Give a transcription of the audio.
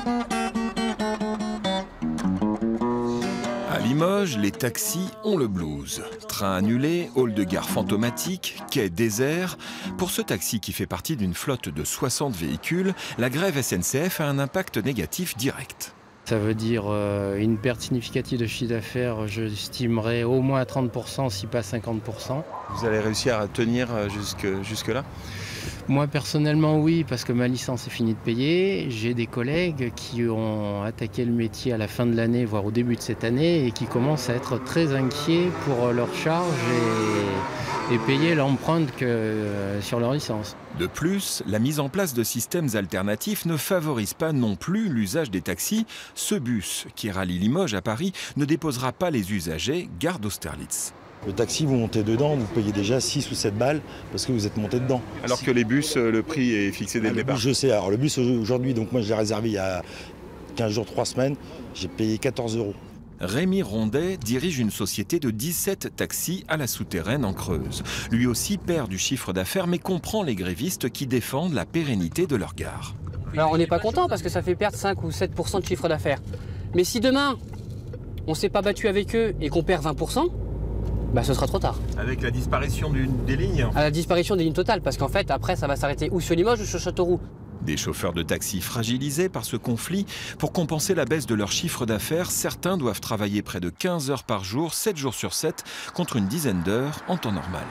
À Limoges, les taxis ont le blues. Train annulé, hall de gare fantomatique, quai désert. Pour ce taxi qui fait partie d'une flotte de 60 véhicules, la grève SNCF a un impact négatif direct. Ça veut dire une perte significative de chiffre d'affaires, je estimerais au moins à 30%, si pas 50%. Vous allez réussir à tenir jusque-là? Moi personnellement oui, parce que ma licence est finie de payer. J'ai des collègues qui ont attaqué le métier à la fin de l'année, voire au début de cette année, et qui commencent à être très inquiets pour leurs charges et payer l'empreinte sur leur licence. De plus, la mise en place de systèmes alternatifs ne favorise pas non plus l'usage des taxis. Ce bus qui rallie Limoges à Paris ne déposera pas les usagers gare d'Austerlitz. Le taxi, vous montez dedans, vous payez déjà 6 ou 7 balles parce que vous êtes monté dedans. Alors que les bus, le prix est fixé dès le départ. Je sais, alors le bus aujourd'hui, donc moi je l'ai réservé il y a 15 jours, 3 semaines, j'ai payé 14 €. Rémi Rondet dirige une société de 17 taxis à la souterraine en Creuse. Lui aussi perd du chiffre d'affaires mais comprend les grévistes qui défendent la pérennité de leur gare. Alors on n'est pas content parce que ça fait perdre 5 ou 7% de chiffre d'affaires. Mais si demain, on ne s'est pas battu avec eux et qu'on perd 20%, bah ce sera trop tard. Avec la disparition des lignes? À la disparition des lignes totales, parce qu'en fait, après, ça va s'arrêter ou sur Limoges ou sur Châteauroux. Des chauffeurs de taxi fragilisés par ce conflit. Pour compenser la baisse de leur chiffre d'affaires, certains doivent travailler près de 15 heures par jour, 7 jours sur 7, contre une dizaine d'heures en temps normal.